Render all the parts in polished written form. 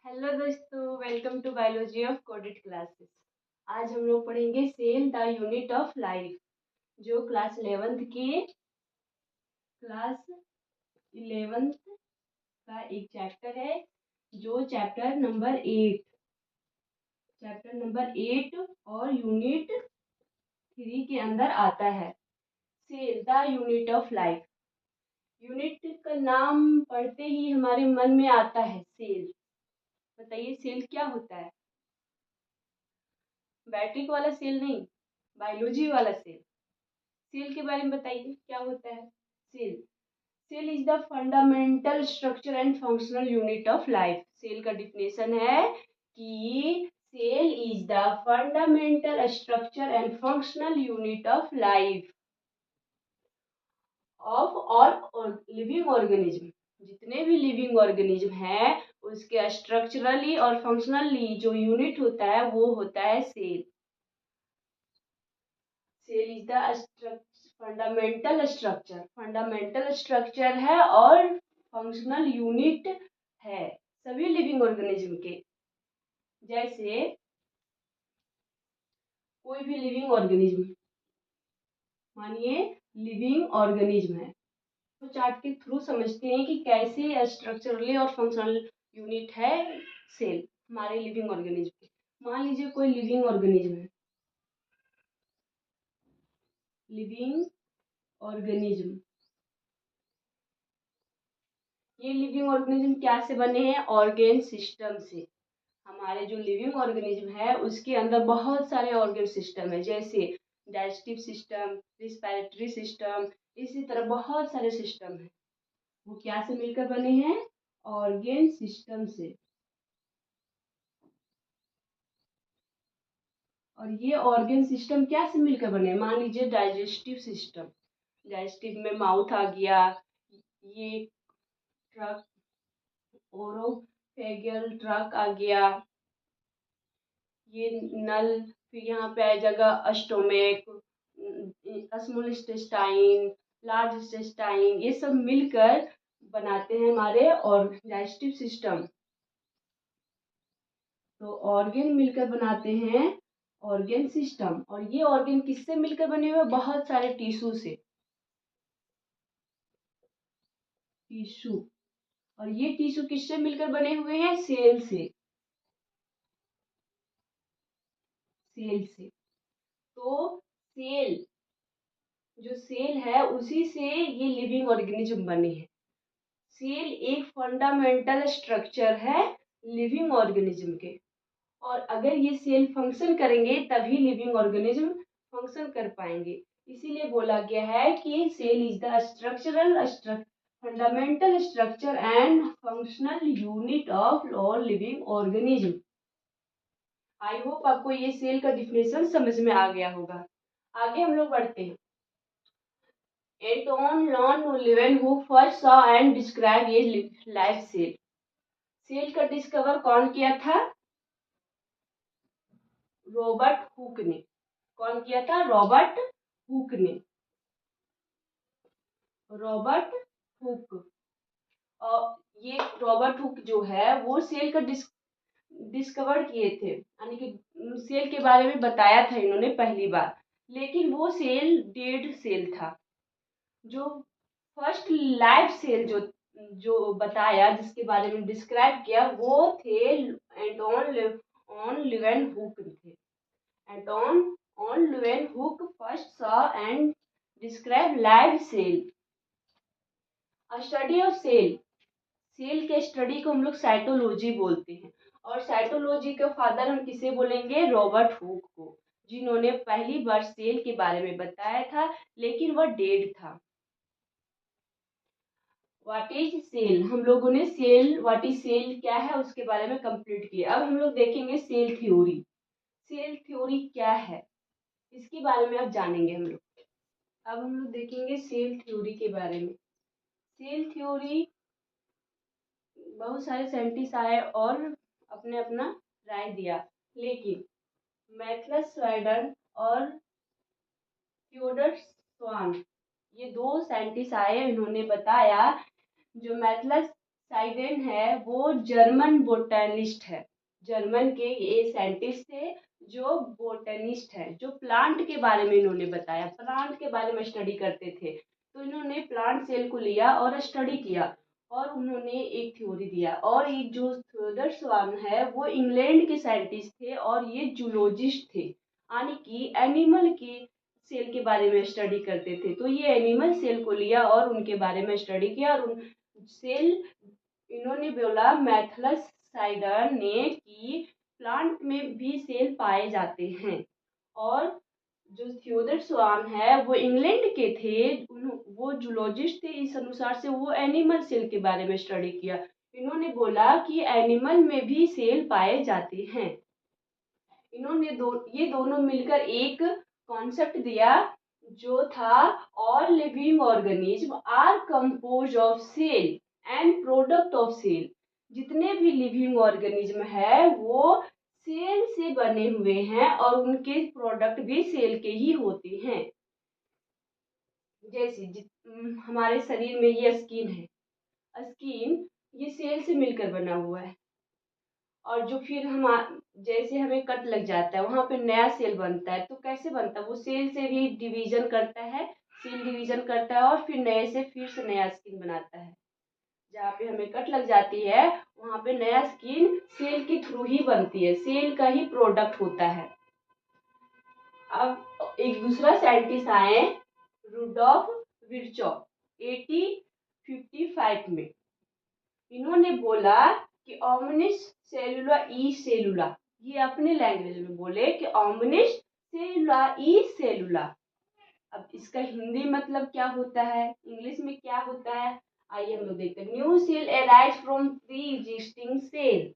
Hello दोस्तों, welcome to biology of coded classes. आज हम लोग पढ़ेंगे cell the unit of life, जो क्लास 11th का एक चैप्टर है, जो चैप्टर नंबर 8 और यूनिट 3 के अंदर आता है। Cell the unit of life. Unit का नाम पढ़ते ही हमारे मन में आता है सेल। बताइए सेल क्या होता है? बैटरी वाला सेल नहीं, बायोलॉजी वाला सेल। सेल के बारे में बताइए क्या होता है। Cell cell is the fundamental structure and functional unit of life. Cell का डिफिनेशन है कि cell is the fundamental structure and functional unit of life of all living organism. जितने भी लिविंग ऑर्गेनिज्म हैं उसके स्ट्रक्चरली और फंक्शनली जो unit होता है वो होता है cell. Cell is the fundamental structure है और फंक्शनल यूनिट है सभी लिविंग ऑर्गेनिज्म के। जैसे कोई भी लिविंग ऑर्गेनिज्म, मानिए लिविंग ऑर्गेनिज्म है, तो चार्ट के थ्रू समझते हैं कि कैसे स्ट्रक्चरली और फंक्शनल यूनिट है सेल हमारे लिविंग ऑर्गेनिज्म के। मान लीजिए कोई लिविंग ऑर्गेनिज्म है, लिविंग ऑर्गेनिज्म, ये लिविंग ऑर्गेनिज्म क्या से बने हैं? ऑर्गेन सिस्टम से। हमारे जो लिविंग ऑर्गेनिज्म है उसके अंदर बहुत सारे ऑर्गेन सिस्टम है, जैसे डाइजेस्टिव सिस्टम, रिस्पिरेटरी सिस्टम, इसी तरह बहुत सारे सिस्टम है। वो क्या से मिलकर बने हैं? ऑर्गेन सिस्टम से। और ये ऑर्गेन सिस्टम क्या से मिलकर बने हैं? मान लीजिए डाइजेस्टिव सिस्टम, डाइजेस्टिव में माउथ आ गया, ये ट्रक, ओरोफेगियल ट्रक आ गया, ये नल, फिर यहाँ पे आ जाएगा stomach, small intestine, large intestine, ये सब मिलकर बनाते हैं हमारे और डाइजेस्टिव सिस्टम। तो ऑर्गेन मिलकर बनाते हैं ऑर्गेन सिस्टम। और ये ऑर्गेन किससे मिलकर बने हुए? बहुत सारे टिश्यू से, टिश्यू। और ये टिश्यू किससे मिलकर बने हुए हैं? सेल से, सेल से। तो सेल, जो सेल है उसी से ये लिविंग ऑर्गेनिज्म बने हैं। सेल एक फंडामेंटल स्ट्रक्चर है लिविंग ऑर्गेनिज्म के, और अगर ये सेल फंक्शन करेंगे तभी लिविंग ऑर्गेनिज्म फंक्शन कर पाएंगे। इसीलिए बोला गया है कि cell is the fundamental structure and functional unit of all living organism. I hope आपको ये सेल का डिफिनेशन समझ में आ गया होगा। आगे हम लोग बढ़ते हैं। एंटोन लॉन Leeuwenhoek first saw and describe ये लाइफ सेल। सेल का डिस्कवर कौन किया था? रॉबर्ट हुक ने। कौन किया था? रॉबर्ट हुक ने, रॉबर्ट हुक। और ये रॉबर्ट हुक जो है वो सेल का डिस्कवर किए थे, यानी कि सेल के बारे में बताया था इन्होंने पहली बार। लेकिन वो सेल डेड सेल था। जो फर्स्ट लाइफ सेल जो जो बताया, जिसके बारे में डिस्क्राइब किया, वो थे एंटोन लेवेनहुक थे। Anton on Leeuwenhoek first saw and describe live cell. Study of cell. Cell के स्टडी को हम लोग साइटोलॉजी बोलते हैं, और साइटोलॉजी के फादर हम किसे बोलेंगे? रॉबर्ट हुक को, जिन्होंने पहली बार सेल के बारे में बताया था, लेकिन वह डेड था। What is cell? हम लोगों ने सेल, व्हाट इज सेल क्या है उसके बारे में कंप्लीट किया। अब हम लोग देखेंगे सेल थ्योरी। सेल थ्योरी क्या है इसके बारे में अब जानेंगे हम लोग। अब हम लोग देखेंगे सेल थ्योरी के बारे में। सेल थ्योरी, बहुत सारे साइंटिस्ट आए और अपने अपना राय दिया, लेकिन मैथलस स्वाइडन और थियोडर स्वान, ये दो साइंटिस्ट आए, इन्होंने बताया, जो मैथलस साइडेन है वो जर्मन बोटैनिस्ट है। जर्मन के ये साइंटिस्ट थे जो बोटैनिस्ट है, जो प्लांट के बारे में इन्होंने बताया, प्लांट के बारे में स्टडी करते थे। तो इन्होंने प्लांट सेल को लिया और स्टडी किया और उन्होंने एक थ्योरी दिया। और एक जो थियोडर स्वान है वो इंग्लैंड के साइंटिस्ट थे और ये जूलॉजिस्ट थे, यानी कि एनिमल के सेल के बारे में स्टडी करते थे। तो ये एनिमल सेल को लिया और उनके बारे में स्टडी किया और उन सेल इन्होंने बोला मैथलस साइडर ने कि प्लांट में भी सेल पाए जाते हैं। और जो थियोडर स्वान है वो इंग्लैंड के थे, वो जूलॉजिस्ट थे, इस अनुसार से वो एनिमल सेल के बारे में स्टडी किया। इन्होंने बोला कि एनिमल में भी सेल पाए जाते हैं। इन्होंने ये दोनों मिलकर एक कॉन्सेप्ट दिया जो था all living organism are compose of cell and product of cell. जितने भी लिविंग ऑर्गेनिज्म है वो सेल से बने हुए हैं और उनके प्रोडक्ट भी सेल के ही होते हैं। जैसे हमारे शरीर में ये स्किन है, स्किन ये सेल से मिलकर बना हुआ है। और जो फिर हम जैसे हमें कट लग जाता है वहां पे नया सेल बनता है। तो कैसे बनता है? वो सेल से भी डिवीजन करता है, सेल डिवीजन करता है और फिर नए से फिर से नया स्किन बनाता है। जहाँ पे हमें कट लग जाती है वहां पे नया स्किन सेल के थ्रू ही बनती है, सेल का ही प्रोडक्ट होता है। अब एक दूसरा साइंटिस्ट आए रुडोल्फ विर्चॉ 1855 में। इन्होंने बोला कि ओमनिस सेलुला ई सेलुला, ये अपने लैंग्वेज में बोले कि ओमनिस सेलुला ई सेलुला। अब इसका हिंदी मतलब क्या होता है, इंग्लिश में क्या होता है, आइए हम लोग देखते हैं। New cell arise from pre existing cell.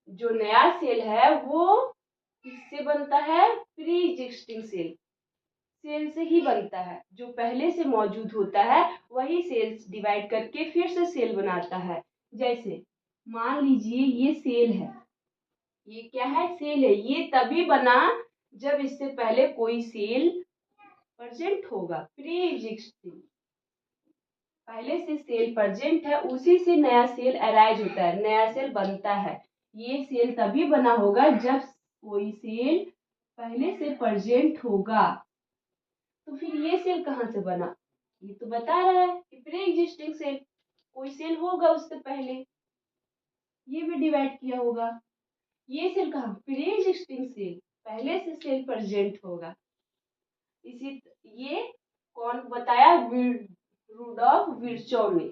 जो नया सेल है वो किससे बनता है? प्री एग्जिस्टिंग सेल, सेल से ही बनता है। जो पहले से मौजूद होता है वही सेल्स डिवाइड करके फिर से सेल बनाता है। जैसे मान लीजिए ये सेल है, ये क्या है? सेल है। ये तभी बना जब इससे पहले कोई सेल प्रेजेंट होगा, प्री एग्जिस्टिंग। पहले से सेल प्रेजेंट है, उसी से नया सेल अराइज होता है, नया सेल बनता है। ये सेल तभी बना होगा जब कोई सेल पहले से प्रेजेंट होगा। तो फिर ये सेल कहाँ से बना? ये तो बता रहा है कि प्री एग्जिस्टिंग सेल, कोई सेल होगा उससे पहले, ये भी डिवाइड किया होगा। ये सेल कहाँ? प्री एग्जिस्टिंग सेल, पहले से सेल प्रेजेंट होगा। इसी ये कौन बताया? रुडोल्फ विर्चॉ ने।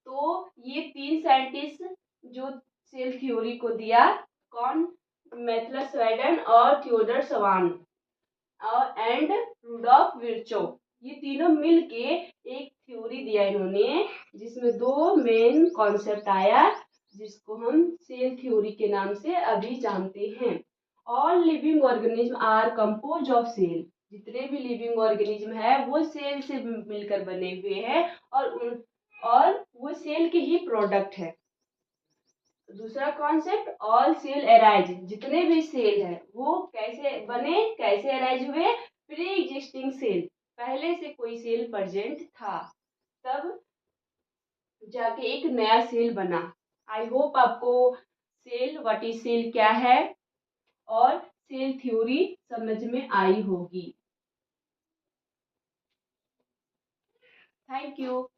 तो ये तीन साइंटिस्ट जो सेल थ्योरी को दिया, कौन? मैथलस साइडन और थियोडर स्वान और एंड रुडोल्फ विर्चो। ये तीनों मिलके एक थ्योरी दिया इन्होंने, जिसमें दो मेन कॉन्सेप्ट आया, जिसको हम सेल थ्योरी के नाम से अभी जानते हैं। All living organism are compose of cell. जितने भी लिविंग ऑर्गेनिज्म है वो सेल से मिलकर बने हुए हैं और वो सेल के ही प्रोडक्ट है। दूसरा कॉन्सेप्ट ऑल सेल अराइज, जितने भी सेल है वो कैसे बने, कैसे अराइज हुए? प्री एग्जिस्टिंग सेल, पहले से कोई सेल प्रेजेंट था, तब जाके एक नया सेल बना। आई होप आपको सेल, व्हाट इज सेल क्या है और सेल थ्योरी समझ में आई होगी। Thank you.